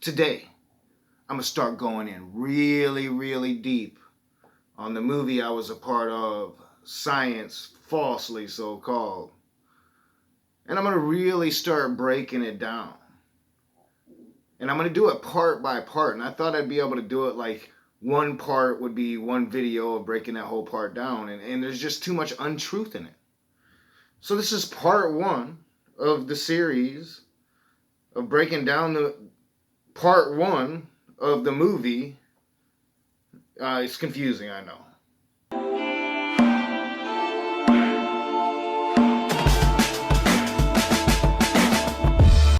Today, I'm going to start going in really deep on the movie I was a part of, Science Falsely So Called. And I'm going to really start breaking it down. And I'm going to do it part by part. And I thought I'd be able to do it like one part would be one video of breaking that whole part down. And there's just too much untruth in it. So this is part one of the series of breaking down the part one of the movie. It's confusing, I know.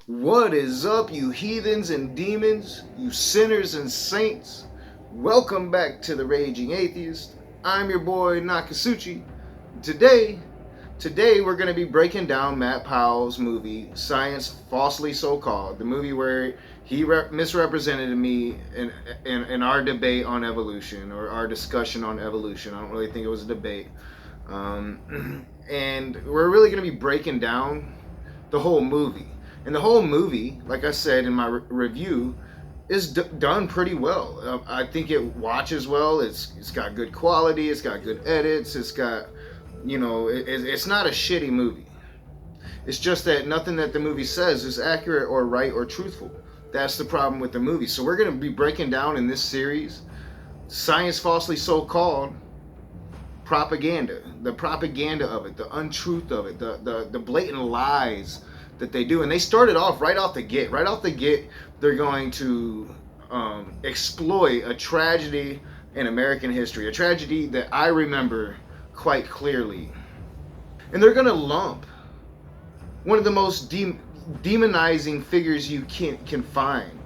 What is up, you heathens and demons, you sinners and saints? Welcome back to The Raging Atheist. I'm your boy Nakasuchi. Today we're going to be breaking down Matt Powell's movie, Science Falsely So Called, the movie where he misrepresented me in our debate on evolution, or our discussion on evolution. I don't really think it was a debate. And we're really going to be breaking down the whole movie. And the whole movie, like I said in my review, is done pretty well. I think it watches well. It's got good quality. It's got good edits. It's got, it's not a shitty movie. It's just that nothing that the movie says is accurate or right or truthful. That's the problem with the movie. So we're going to be breaking down in this series Science Falsely So Called propaganda. The propaganda of it, the untruth of it, the blatant lies that they do. And they started off right off the get. Right off the get, they're going to exploit a tragedy in American history, a tragedy that I remember quite clearly. And they're going to lump one of the most demonizing figures you can find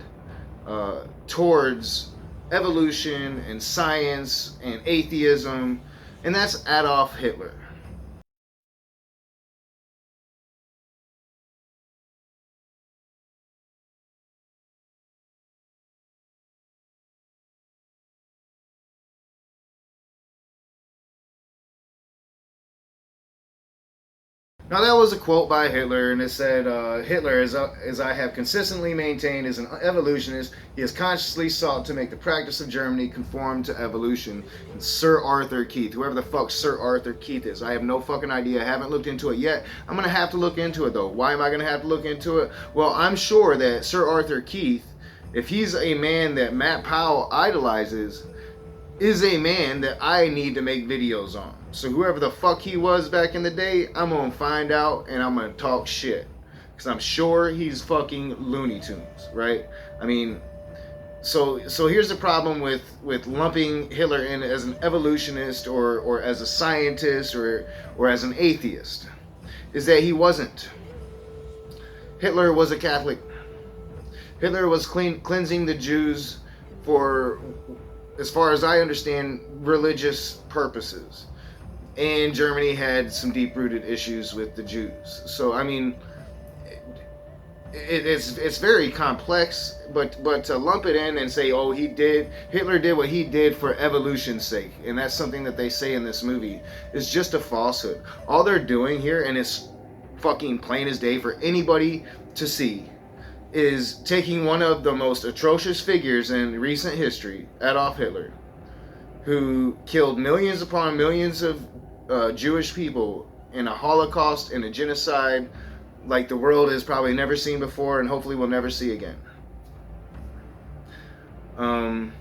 towards evolution and science and atheism, and that's Adolf Hitler. Now that was a quote by Hitler, and it said, Hitler, as I have consistently maintained, is an evolutionist. He has consciously sought to make the practice of Germany conform to evolution. And Sir Arthur Keith, whoever the fuck Sir Arthur Keith is, I have no fucking idea. I haven't looked into it yet. I'm going to have to look into it, though. Why am I going to have to look into it? Well, I'm sure that Sir Arthur Keith, if he's a man that Matt Powell idolizes, is a man that I need to make videos on. So whoever the fuck he was back in the day, I'm going to find out and I'm going to talk shit. Because I'm sure he's fucking Looney Tunes, right? I mean, so here's the problem with lumping Hitler in as an evolutionist or as a scientist or as an atheist. Is that he wasn't. Hitler was a Catholic. Hitler was cleansing the Jews for, as far as I understand, religious purposes. And Germany had some deep-rooted issues with the Jews. So, I mean, it's very complex, but to lump it in and say, oh, Hitler did what he did for evolution's sake, and that's something that they say in this movie, is just a falsehood. All they're doing here, and it's fucking plain as day for anybody to see, is taking one of the most atrocious figures in recent history, Adolf Hitler, who killed millions upon millions of Jewish people in a Holocaust and a genocide like the world has probably never seen before and hopefully will never see again. And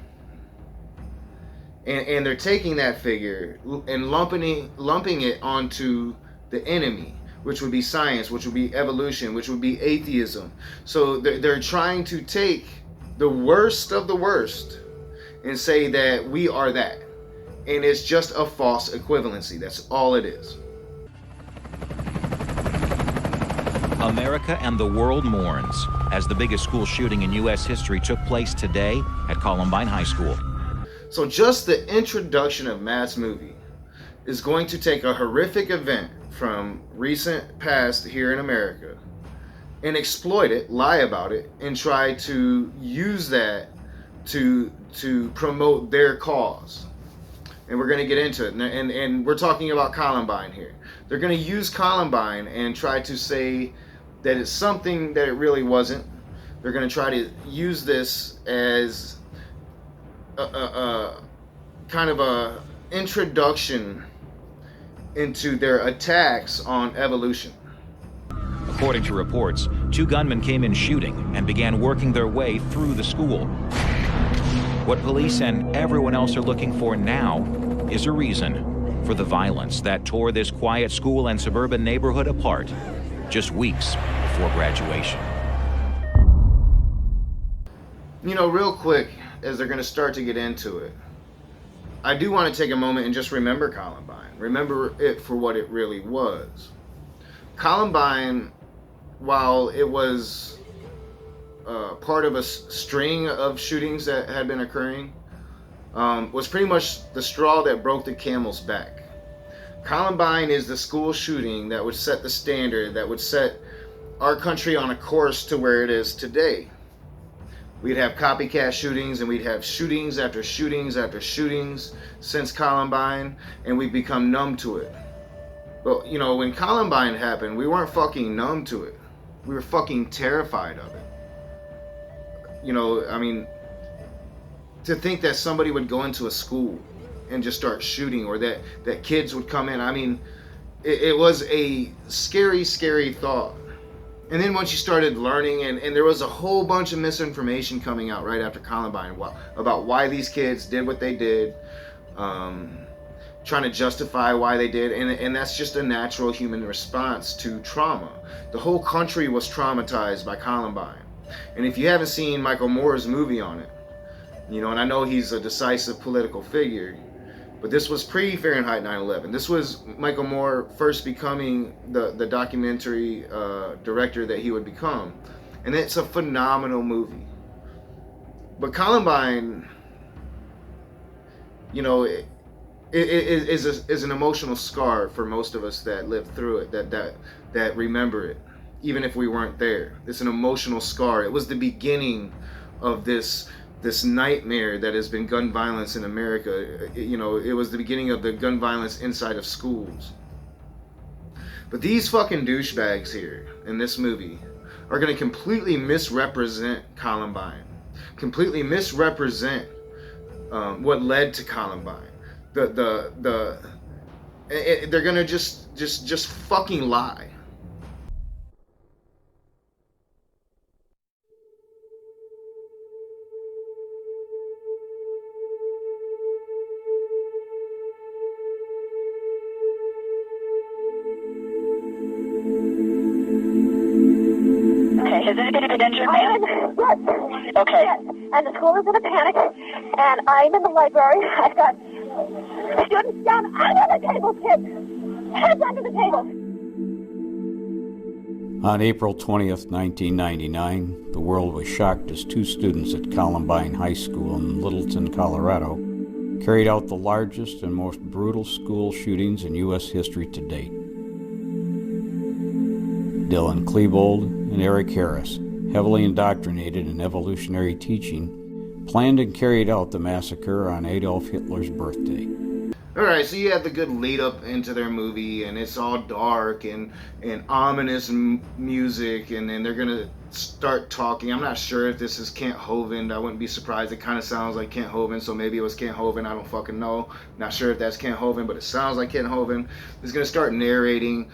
they're taking that figure and lumping it onto the enemy, which would be science, which would be evolution, which would be atheism. So they're trying to take the worst of the worst and say that we are that. And it's just a false equivalency. That's all it is. America and the world mourns as the biggest school shooting in U.S. history took place today at Columbine High School. So just the introduction of Matt's movie is going to take a horrific event from recent past here in America and exploit it, lie about it, and try to use that to promote their cause. And we're going to get into it. And we're talking about Columbine here. They're going to use Columbine and try to say that it's something that it really wasn't. They're going to try to use this as a kind of a introduction into their attacks on evolution. According to reports, 2 gunmen came in shooting and began working their way through the school. What police and everyone else are looking for now is a reason for the violence that tore this quiet school and suburban neighborhood apart just weeks before graduation. You know, real quick, as they're going to start to get into it, I do want to take a moment and just remember Columbine. Remember it for what it really was. Columbine, while it was part of a string of shootings that had been occurring, was pretty much the straw that broke the camel's back. Columbine is the school shooting that would set the standard, that would set our country on a course to where it is today. We'd have copycat shootings, and we'd have shootings after shootings after shootings since Columbine, and we've become numb to it. But, you know, when Columbine happened, we weren't fucking numb to it. We were fucking terrified of it. You know, I mean, to think that somebody would go into a school and just start shooting, or that kids would come in, I mean, it was a scary, scary thought. And then once you started learning, and there was a whole bunch of misinformation coming out right after Columbine about why these kids did what they did, trying to justify why they did, and that's just a natural human response to trauma. The whole country was traumatized by Columbine. And if you haven't seen Michael Moore's movie on it, you know, and I know he's a decisive political figure, but this was pre-Fahrenheit 9/11. This was Michael Moore first becoming the documentary director that he would become. And it's a phenomenal movie. But Columbine, you know, it is an emotional scar for most of us that lived through it, that remember it, even if we weren't there. It's an emotional scar. It was the beginning of this nightmare that has been gun violence in America. You know, it was the beginning of the gun violence inside of schools. But these fucking douchebags here in this movie are going to completely misrepresent Columbine, completely misrepresent what led to Columbine. They're going to just fucking lie. Has anybody been injured, ma'am? Yes. Okay. Yes. And the school is in a panic, and I'm in the library. I've got students down under the table, kids. Heads under the table. On April 20th, 1999, the world was shocked as 2 students at Columbine High School in Littleton, Colorado, carried out the largest and most brutal school shootings in U.S. history to date. Dylan Klebold and Eric Harris, heavily indoctrinated in evolutionary teaching, planned and carried out the massacre on Adolf Hitler's birthday. Alright, so you have the good lead up into their movie, and it's all dark and ominous music, and then they're gonna start talking. I'm not sure if this is Kent Hovind. I wouldn't be surprised. It kind of sounds like Kent Hovind, so maybe it was Kent Hovind. I don't fucking know. Not sure if that's Kent Hovind, but it sounds like Kent Hovind. He's gonna start narrating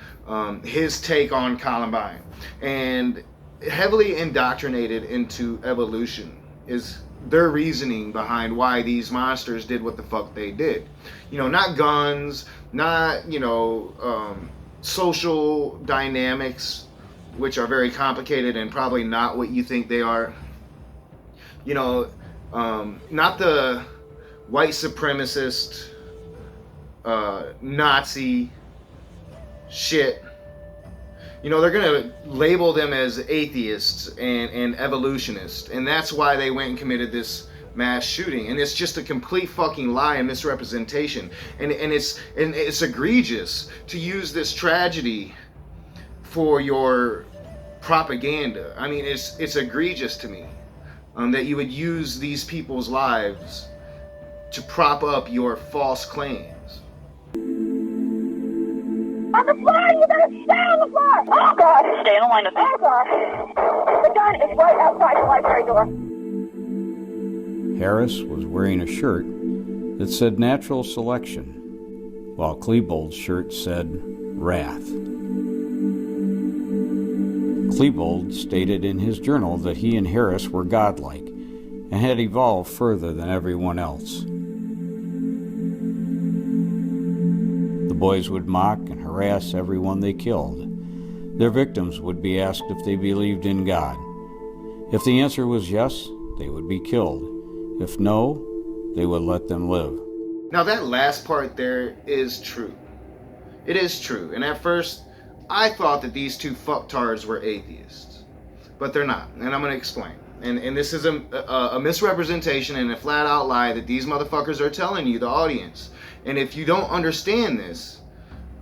his take on Columbine, and heavily indoctrinated into evolution is their reasoning behind why these monsters did what the fuck they did. You know, not guns, not, you know, social dynamics, which are very complicated and probably not what you think they are. You know, not the white supremacist, Nazi shit. You know, they're going to label them as atheists and evolutionists, and that's why they went and committed this mass shooting. And it's just a complete fucking lie and misrepresentation. And it's egregious to use this tragedy for your propaganda. I mean, it's egregious to me that you would use these people's lives to prop up your false claims. On the floor! You better stay on the floor! Oh, God! Stay in the line of... Oh, God! The gun is right outside the library door. Harris was wearing a shirt that said natural selection, while Klebold's shirt said wrath. Klebold stated in his journal that he and Harris were godlike and had evolved further than everyone else. The boys would mock and harass everyone they killed. Their victims would be asked if they believed in God. If the answer was yes, they would be killed. If no, they would let them live. Now that last part there is true. It is true. And at first, I thought that these two fucktards were atheists. But they're not. And I'm going to explain. And this is a misrepresentation and a flat out lie that these motherfuckers are telling you, the audience. And if you don't understand this,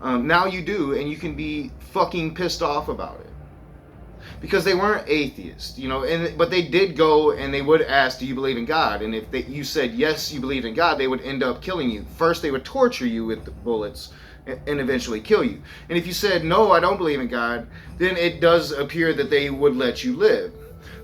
now you do, and you can be fucking pissed off about it. Because they weren't atheists, you know, but they did go and they would ask, do you believe in God? And if you said, yes, you believe in God, they would end up killing you. First, they would torture you with the bullets and eventually kill you. And if you said, no, I don't believe in God, then it does appear that they would let you live.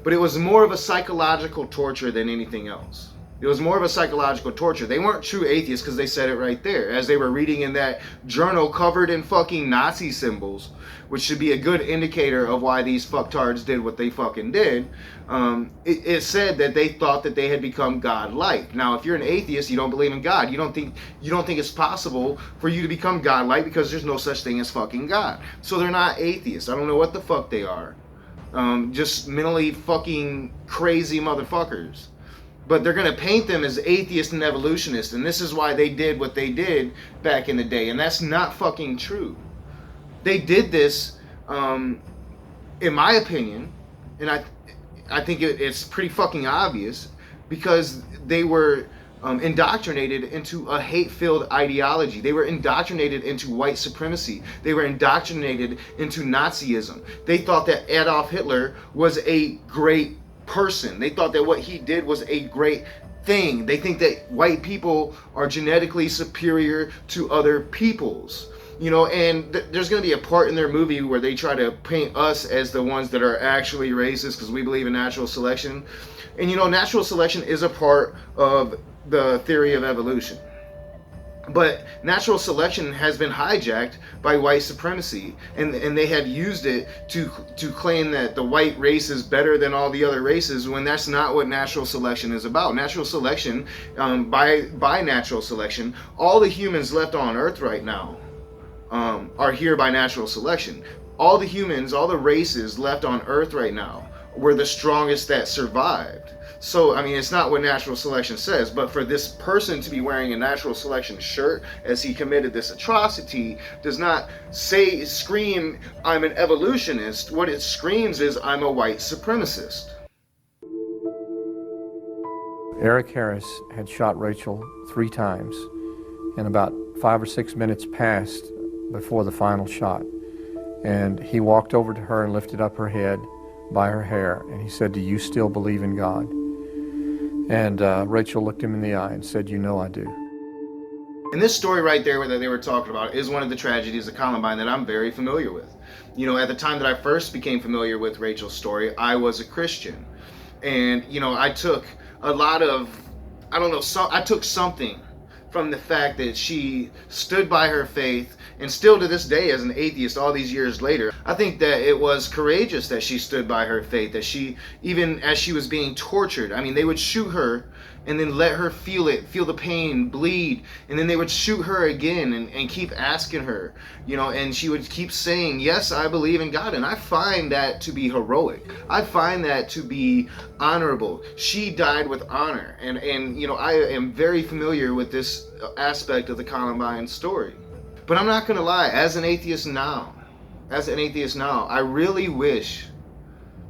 But it was more of a psychological torture than anything else. It was more of a psychological torture. They weren't true atheists because they said it right there. As they were reading in that journal covered in fucking Nazi symbols, which should be a good indicator of why these fucktards did what they fucking did, it said that they thought that they had become God-like. Now, if you're an atheist, you don't believe in God. You don't think it's possible for you to become God-like because there's no such thing as fucking God. So they're not atheists. I don't know what the fuck they are. Just mentally fucking crazy motherfuckers. But they're going to paint them as atheists and evolutionists, and this is why they did what they did back in the day, and that's not fucking true. They did this, in my opinion, and I think it's pretty fucking obvious, because they were indoctrinated into a hate-filled ideology. They were indoctrinated into white supremacy. They were indoctrinated into Nazism. They thought that Adolf Hitler was a great person. They thought that what he did was a great thing. They think that white people are genetically superior to other peoples. You know, and there's going to be a part in their movie where they try to paint us as the ones that are actually racist because we believe in natural selection. And you know, natural selection is a part of the theory of evolution. But natural selection has been hijacked by white supremacy, and they have used it to claim that the white race is better than all the other races, when that's not what natural selection is about. Natural selection, by natural selection, all the humans left on Earth right now are here by natural selection. All the humans, all the races left on Earth right now were the strongest that survived. So, I mean, it's not what natural selection says, but for this person to be wearing a natural selection shirt as he committed this atrocity does not scream, I'm an evolutionist. What it screams is, I'm a white supremacist. Eric Harris had shot Rachel 3 times, and about 5 or 6 minutes passed before the final shot. And he walked over to her and lifted up her head by her hair, and he said, do you still believe in God? And Rachel looked him in the eye and said, you know I do. And this story right there that they were talking about is one of the tragedies of Columbine that I'm very familiar with. You know, at the time that I first became familiar with Rachel's story, I was a Christian. And, you know, I took a lot of, I took something from the fact that she stood by her faith, and still to this day as an atheist all these years later, I think that it was courageous that she stood by her faith, that she, even as she was being tortured, I mean, they would shoot her and then let her feel the pain, bleed, and then they would shoot her again and keep asking her, you know, and she would keep saying, yes, I believe in God. And I find that to be heroic. I find that to be honorable. She died with honor. And you know, I am very familiar with this aspect of the Columbine story. But I'm not going to lie, as an atheist now, I really wish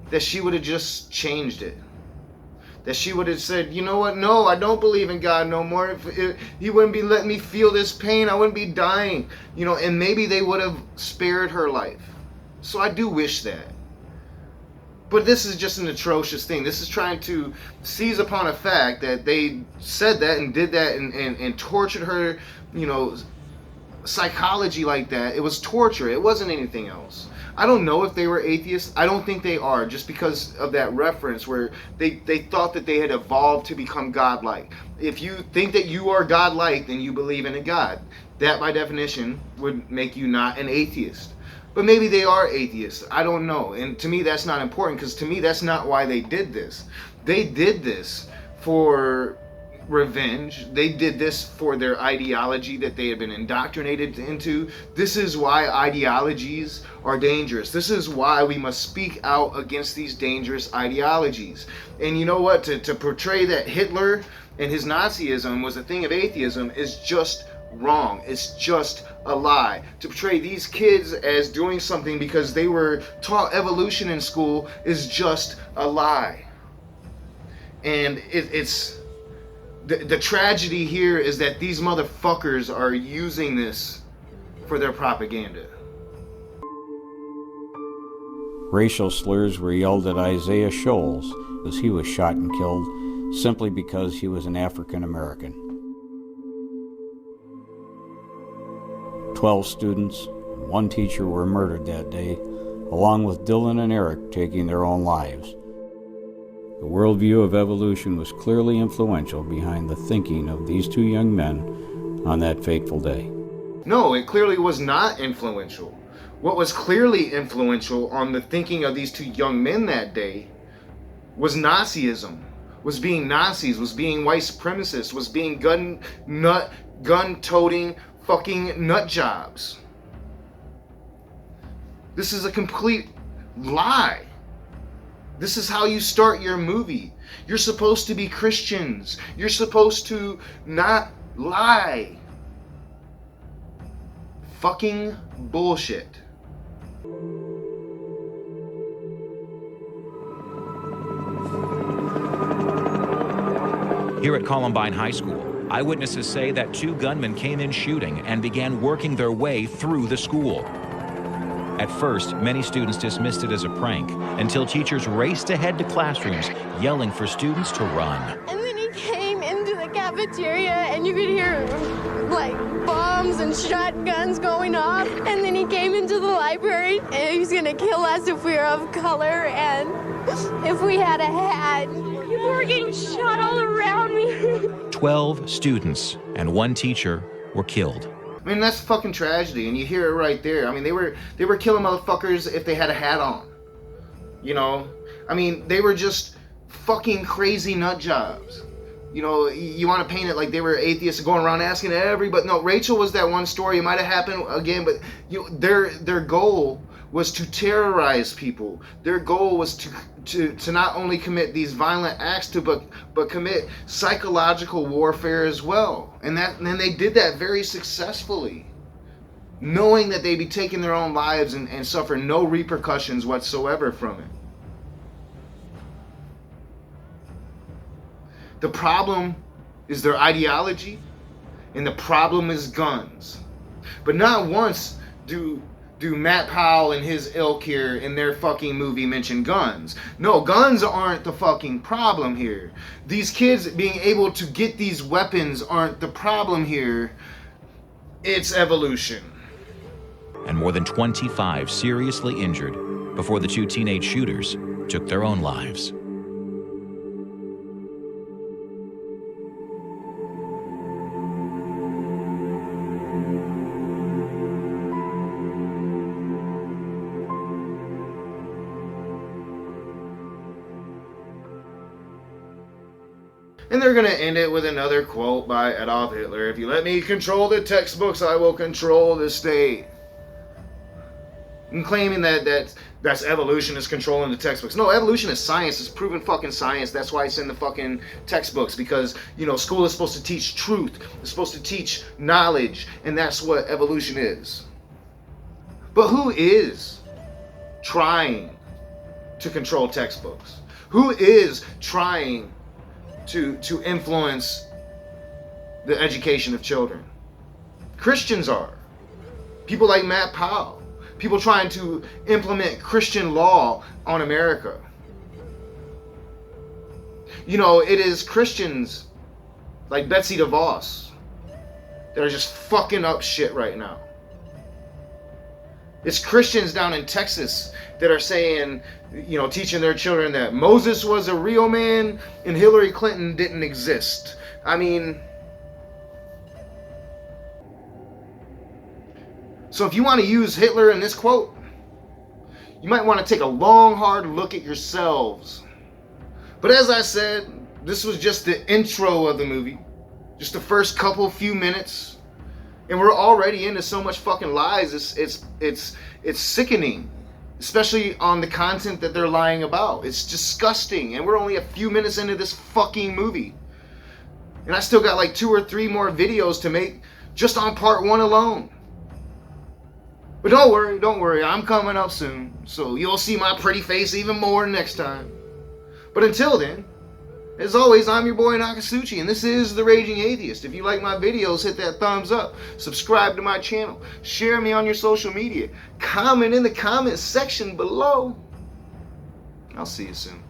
that she would have just changed it. That she would have said, you know what, no, I don't believe in God no more. If he wouldn't be letting me feel this pain, I wouldn't be dying. You know, and maybe they would have spared her life. So I do wish that. But this is just an atrocious thing. This is trying to seize upon a fact that they said that and did that and tortured her, you know, psychology like that. It was torture. It wasn't anything else. I don't know if they were atheists. I don't think they are, just because of that reference where they thought that they had evolved to become godlike. If you think that you are godlike, then you believe in a god. That, by definition, would make you not an atheist. But maybe they are atheists. I don't know. And to me, that's not important, because to me, that's not why they did this. They did this for revenge. They did this for their ideology that they had been indoctrinated into. This is why ideologies are dangerous. This is why we must speak out against these dangerous ideologies. And you know what? To portray that Hitler and his Nazism was a thing of atheism is just wrong. It's just a lie. To portray these kids as doing something because they were taught evolution in school is just a lie. And it's the tragedy here is that these motherfuckers are using this for their propaganda. Racial slurs were yelled at Isaiah Shoals as he was shot and killed simply because he was an African American. 12 students and 1 teacher were murdered that day, along with Dylan and Eric taking their own lives. The worldview of evolution was clearly influential behind the thinking of these 2 young men on that fateful day. No, it clearly was not influential. What was clearly influential on the thinking of these 2 young men that day was Nazism, was being Nazis, was being white supremacists, was being gun-toting fucking nut jobs. This is a complete lie. This is how you start your movie. You're supposed to be Christians. You're supposed to not lie. Fucking bullshit. Here at Columbine High School, eyewitnesses say that 2 gunmen came in shooting and began working their way through the school. At first, many students dismissed it as a prank until teachers raced ahead to classrooms, yelling for students to run. And then he came into the cafeteria and you could hear like bombs and shotguns going off. And then he came into the library and he was gonna kill us if we were of color and if we had a hat. People were getting shot all around me. 12 students and 1 teacher were killed. I mean, that's fucking tragedy, and you hear it right there. I mean, they were killing motherfuckers if they had a hat on. You know? I mean, they were just fucking crazy nut jobs. You know, you want to paint it like they were atheists going around asking everybody. No, Rachel was that one story. It might have happened again, but their goal was to terrorize people. Their goal was to not only commit these violent acts but commit psychological warfare as well. And then they did that very successfully, knowing that they'd be taking their own lives and suffer no repercussions whatsoever from it. The problem is their ideology, and the problem is guns. But not once do Matt Powell and his ilk here in their fucking movie mention guns. No, guns aren't the fucking problem here. These kids being able to get these weapons aren't the problem here. It's evolution. And more than 25 seriously injured before the 2 teenage shooters took their own lives. And they're going to end it with another quote by Adolf Hitler. If you let me control the textbooks, I will control the state. And claiming that's evolution is controlling the textbooks. No, evolution is science. It's proven fucking science. That's why it's in the fucking textbooks. Because, you know, school is supposed to teach truth. It's supposed to teach knowledge. And that's what evolution is. But who is trying to control textbooks? Who is trying to influence the education of children? Christians are. People like Matt Powell. People trying to implement Christian law on America. You know, it is Christians like Betsy DeVos that are just fucking up shit right now. It's Christians down in Texas that are saying, you know, teaching their children that Moses was a real man and Hillary Clinton didn't exist. I mean, so if you want to use Hitler in this quote, you might want to take a long, hard look at yourselves. But as I said, this was just the intro of the movie. Just the first few minutes. And we're already into so much fucking lies. It's sickening. Especially on the content that they're lying about. It's disgusting. And we're only a few minutes into this fucking movie. And I still got like 2 or 3 more videos to make just on part 1 alone. But don't worry, I'm coming up soon. So you'll see my pretty face even more next time. But until then, as always, I'm your boy Nakasuchi, and this is The Raging Atheist. If you like my videos, hit that thumbs up, subscribe to my channel, share me on your social media, comment in the comments section below. I'll see you soon.